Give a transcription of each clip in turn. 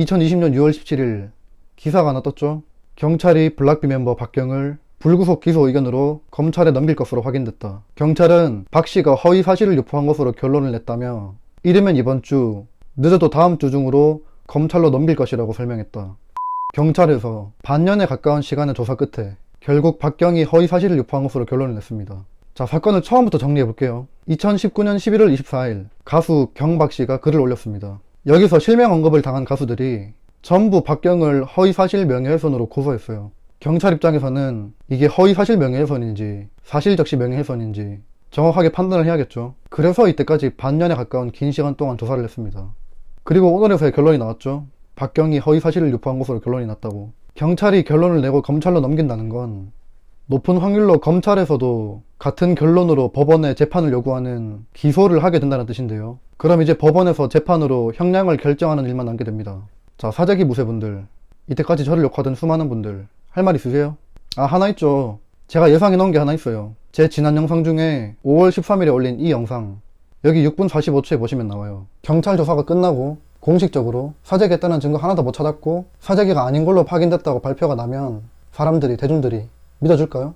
2020년 6월 17일 기사가 하나 떴죠. 경찰이 블락비 멤버 박경을 불구속 기소 의견으로 검찰에 넘길 것으로 확인됐다. 경찰은 박 씨가 허위 사실을 유포한 것으로 결론을 냈다며 이르면 이번 주, 늦어도 다음 주 중으로 검찰로 넘길 것이라고 설명했다. 경찰에서 반년에 가까운 시간의 조사 끝에 결국 박경이 허위 사실을 유포한 것으로 결론을 냈습니다. 자, 사건을 처음부터 정리해볼게요. 2019년 11월 24일 가수 경박 씨가 글을 올렸습니다. 여기서 실명 언급을 당한 가수들이 전부 박경을 허위 사실 명예훼손으로 고소했어요. 경찰 입장에서는 이게 허위 사실 명예훼손인지 사실 적시 명예훼손인지 정확하게 판단을 해야겠죠. 그래서 이때까지 반년에 가까운 긴 시간 동안 조사를 했습니다. 그리고 오늘에서의 결론이 나왔죠. 박경이 허위 사실을 유포한 것으로 결론이 났다고. 경찰이 결론을 내고 검찰로 넘긴다는 건 높은 확률로 검찰에서도 같은 결론으로 법원에 재판을 요구하는 기소를 하게 된다는 뜻인데요. 그럼 이제 법원에서 재판으로 형량을 결정하는 일만 남게 됩니다. 자, 사재기 무쇠분들, 이때까지 저를 욕하던 수많은 분들, 할 말 있으세요? 아, 하나 있죠. 제가 예상해 놓은 게 하나 있어요. 제 지난 영상 중에 5월 13일에 올린 이 영상, 여기 6분 45초에 보시면 나와요. 경찰 조사가 끝나고 공식적으로 사재기했다는 증거 하나도 못 찾았고 사재기가 아닌 걸로 확인됐다고 발표가 나면 사람들이, 대중들이 믿어줄까요?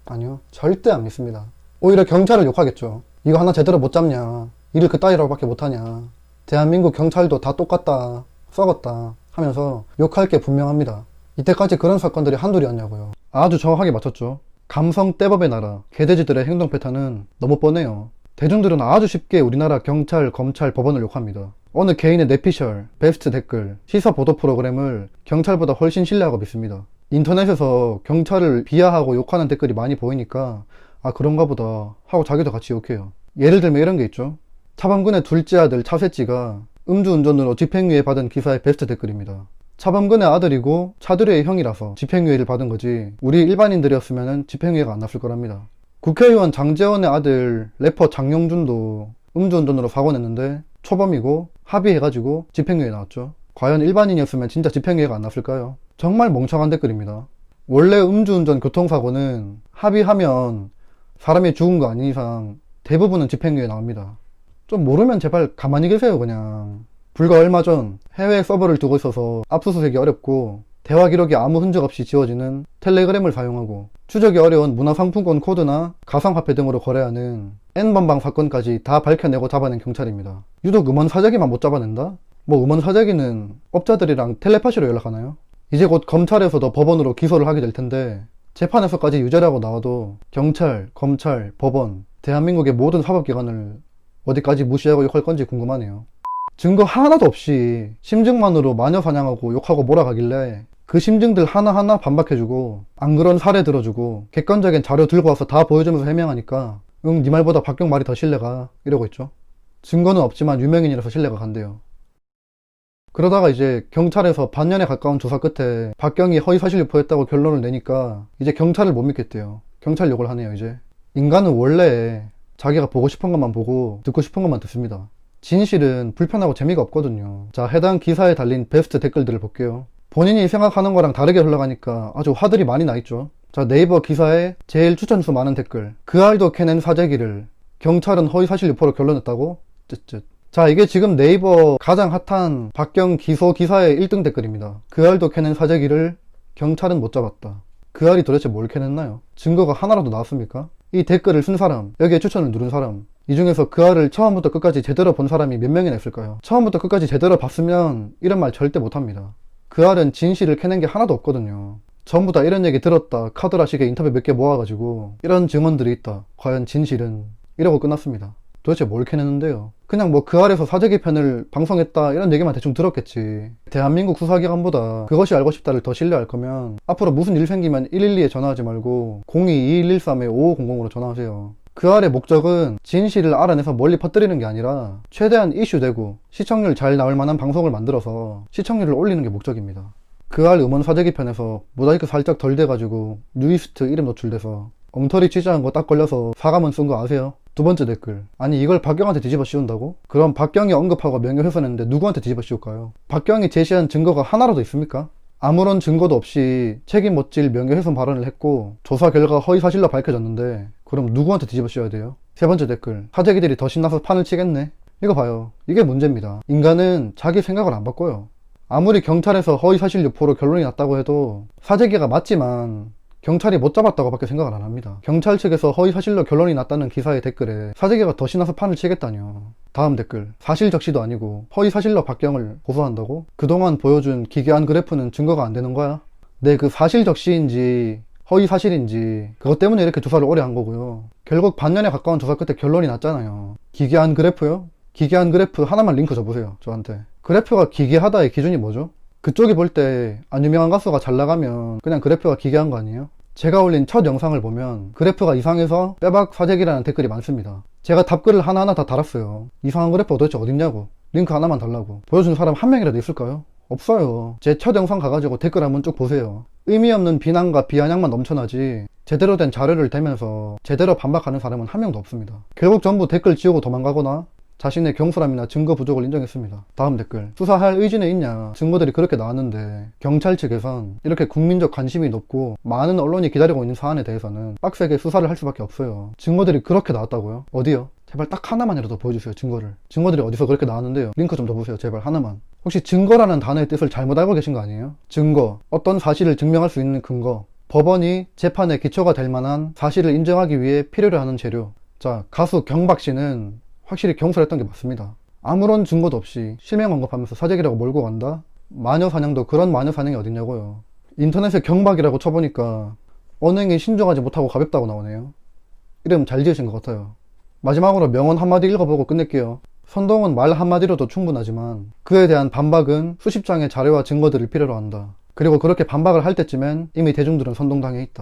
아니요, 절대 안 믿습니다. 오히려 경찰을 욕하겠죠. 이거 하나 제대로 못 잡냐, 일을 그따위라고 밖에 못하냐, 대한민국 경찰도 다 똑같다, 썩었다 하면서 욕할 게 분명합니다. 이때까지 그런 사건들이 한둘이었냐고요. 아주 정확하게 맞췄죠. 감성 떼법의 나라 개돼지들의 행동 패턴은 너무 뻔해요. 대중들은 아주 쉽게 우리나라 경찰, 검찰, 법원을 욕합니다. 어느 개인의 내피셜, 베스트 댓글, 시사 보도 프로그램을 경찰보다 훨씬 신뢰하고 믿습니다. 인터넷에서 경찰을 비하하고 욕하는 댓글이 많이 보이니까 아, 그런가 보다 하고 자기도 같이 욕해요. 예를 들면 이런 게 있죠. 차범근의 둘째 아들 차셋지가 음주운전으로 집행유예 받은 기사의 베스트 댓글입니다. 차범근의 아들이고 차두리의 형이라서 집행유예를 받은 거지 우리 일반인들이었으면 집행유예가 안 났을 거랍니다. 국회의원 장제원의 아들 래퍼 장용준도 음주운전으로 사고 냈는데 초범이고 합의해가지고 집행유예 나왔죠. 과연 일반인이었으면 진짜 집행유예가 안 났을까요? 정말 멍청한 댓글입니다. 원래 음주운전 교통사고는 합의하면 사람이 죽은 거 아닌 이상 대부분은 집행유예 나옵니다. 좀 모르면 제발 가만히 계세요. 그냥 불과 얼마 전 해외에 서버를 두고 있어서 압수수색이 어렵고 대화 기록이 아무 흔적 없이 지워지는 텔레그램을 사용하고 추적이 어려운 문화상품권 코드나 가상화폐 등으로 거래하는 N번방 사건까지 다 밝혀내고 잡아낸 경찰입니다. 유독 음원 사재기만 못 잡아낸다? 뭐 음원 사재기는 업자들이랑 텔레파시로 연락하나요? 이제 곧 검찰에서도 법원으로 기소를 하게 될 텐데 재판에서까지 유죄라고 나와도 경찰, 검찰, 법원, 대한민국의 모든 사법기관을 어디까지 무시하고 욕할 건지 궁금하네요. 증거 하나도 없이 심증만으로 마녀 사냥하고 욕하고 몰아가길래 그 심증들 하나하나 반박해주고 안 그런 사례 들어주고 객관적인 자료 들고 와서 다 보여주면서 해명하니까 응, 네 말보다 박경 말이 더 신뢰가 이러고 있죠. 증거는 없지만 유명인이라서 신뢰가 간대요. 그러다가 이제 경찰에서 반년에 가까운 조사 끝에 박경이 허위사실 유포했다고 결론을 내니까 이제 경찰을 못 믿겠대요. 경찰 욕을 하네요. 이제 인간은 원래 자기가 보고 싶은 것만 보고 듣고 싶은 것만 듣습니다. 진실은 불편하고 재미가 없거든요. 자, 해당 기사에 달린 베스트 댓글들을 볼게요. 본인이 생각하는 거랑 다르게 흘러가니까 아주 화들이 많이 나있죠. 자, 네이버 기사에 제일 추천수 많은 댓글, 그 알도 캐낸 사재기를 경찰은 허위사실 유포로 결론냈다고? 쯧쯧. 자, 이게 지금 네이버 가장 핫한 박경 기소 기사의 1등 댓글입니다. 그 알도 캐낸 사재기를 경찰은 못 잡았다. 그 알이 도대체 뭘 캐냈나요? 증거가 하나라도 나왔습니까? 이 댓글을 쓴 사람, 여기에 추천을 누른 사람, 이 중에서 그 알을 처음부터 끝까지 제대로 본 사람이 몇 명이나 있을까요? 처음부터 끝까지 제대로 봤으면 이런 말 절대 못합니다. 그 알은 진실을 캐낸 게 하나도 없거든요. 전부 다 이런 얘기 들었다, 카드라식의 인터뷰 몇 개 모아가지고 이런 증언들이 있다, 과연 진실은? 이러고 끝났습니다. 도대체 뭘 캐냈는데요? 그냥 뭐 그 알에서 사재기 편을 방송했다 이런 얘기만 대충 들었겠지. 대한민국 수사기관보다 그것이 알고 싶다를 더 신뢰할 거면 앞으로 무슨 일 생기면 112에 전화하지 말고 02-2113-5500으로 전화하세요. 그 알의 목적은 진실을 알아내서 멀리 퍼뜨리는 게 아니라 최대한 이슈되고 시청률 잘 나올 만한 방송을 만들어서 시청률을 올리는 게 목적입니다. 그 알 음원 사재기 편에서 모자이크 살짝 덜 돼가지고 뉴이스트 이름 노출돼서 엉터리 취재한 거 딱 걸려서 사과문 쓴 거 아세요? 두 번째 댓글, 아니 이걸 박경한테 뒤집어 씌운다고? 그럼 박경이 언급하고 명예훼손했는데 누구한테 뒤집어 씌울까요? 박경이 제시한 증거가 하나라도 있습니까? 아무런 증거도 없이 책임 못 질 명예훼손 발언을 했고 조사 결과 허위사실로 밝혀졌는데 그럼 누구한테 뒤집어 씌워야 돼요? 세 번째 댓글, 사재기들이 더 신나서 판을 치겠네? 이거 봐요, 이게 문제입니다. 인간은 자기 생각을 안 바꿔요. 아무리 경찰에서 허위사실 유포로 결론이 났다고 해도 사재기가 맞지만 경찰이 못 잡았다고 밖에 생각을 안 합니다. 경찰 측에서 허위사실로 결론이 났다는 기사의 댓글에 사재기가 더 신나서 판을 치겠다뇨. 다음 댓글. 사실적시도 아니고 허위사실로 박경을 고소한다고? 그동안 보여준 기괴한 그래프는 증거가 안 되는 거야? 네, 그 사실적시인지 허위사실인지 그것 때문에 이렇게 조사를 오래 한 거고요. 결국 반년에 가까운 조사 끝에 결론이 났잖아요. 기괴한 그래프요? 기괴한 그래프 하나만 링크 줘보세요, 저한테. 그래프가 기괴하다의 기준이 뭐죠? 그쪽이 볼 때 안 유명한 가수가 잘 나가면 그냥 그래프가 기괴한 거 아니에요? 제가 올린 첫 영상을 보면 그래프가 이상해서 빼박 사재기라는 댓글이 많습니다. 제가 답글을 하나하나 다 달았어요. 이상한 그래프가 도대체 어딨냐고. 링크 하나만 달라고. 보여준 사람 한 명이라도 있을까요? 없어요. 제 첫 영상 가가지고 댓글 한번 쭉 보세요. 의미 없는 비난과 비아냥만 넘쳐나지 제대로 된 자료를 대면서 제대로 반박하는 사람은 한 명도 없습니다. 결국 전부 댓글 지우고 도망가거나 자신의 경솔함이나 증거 부족을 인정했습니다. 다음 댓글. 수사할 의지는 있냐? 증거들이 그렇게 나왔는데 경찰 측에선 이렇게 국민적 관심이 높고 많은 언론이 기다리고 있는 사안에 대해서는 빡세게 수사를 할 수밖에 없어요. 증거들이 그렇게 나왔다고요? 어디요? 제발 딱 하나만이라도 보여주세요. 증거를. 증거들이 어디서 그렇게 나왔는데요? 링크 좀 더 보세요. 제발 하나만. 혹시 증거라는 단어의 뜻을 잘못 알고 계신 거 아니에요? 증거, 어떤 사실을 증명할 수 있는 근거, 법원이 재판의 기초가 될 만한 사실을 인정하기 위해 필요로 하는 재료. 자, 가수 경박씨는 확실히 경솔했던 게 맞습니다. 아무런 증거도 없이 실명 언급하면서 사재기라고 몰고 간다? 마녀사냥도 그런 마녀사냥이 어딨냐고요. 인터넷에 경박이라고 쳐보니까 언행이 신중하지 못하고 가볍다고 나오네요. 이름 잘 지으신 것 같아요. 마지막으로 명언 한마디 읽어보고 끝낼게요. 선동은 말 한마디로도 충분하지만 그에 대한 반박은 수십 장의 자료와 증거들을 필요로 한다. 그리고 그렇게 반박을 할 때쯤엔 이미 대중들은 선동당해 있다.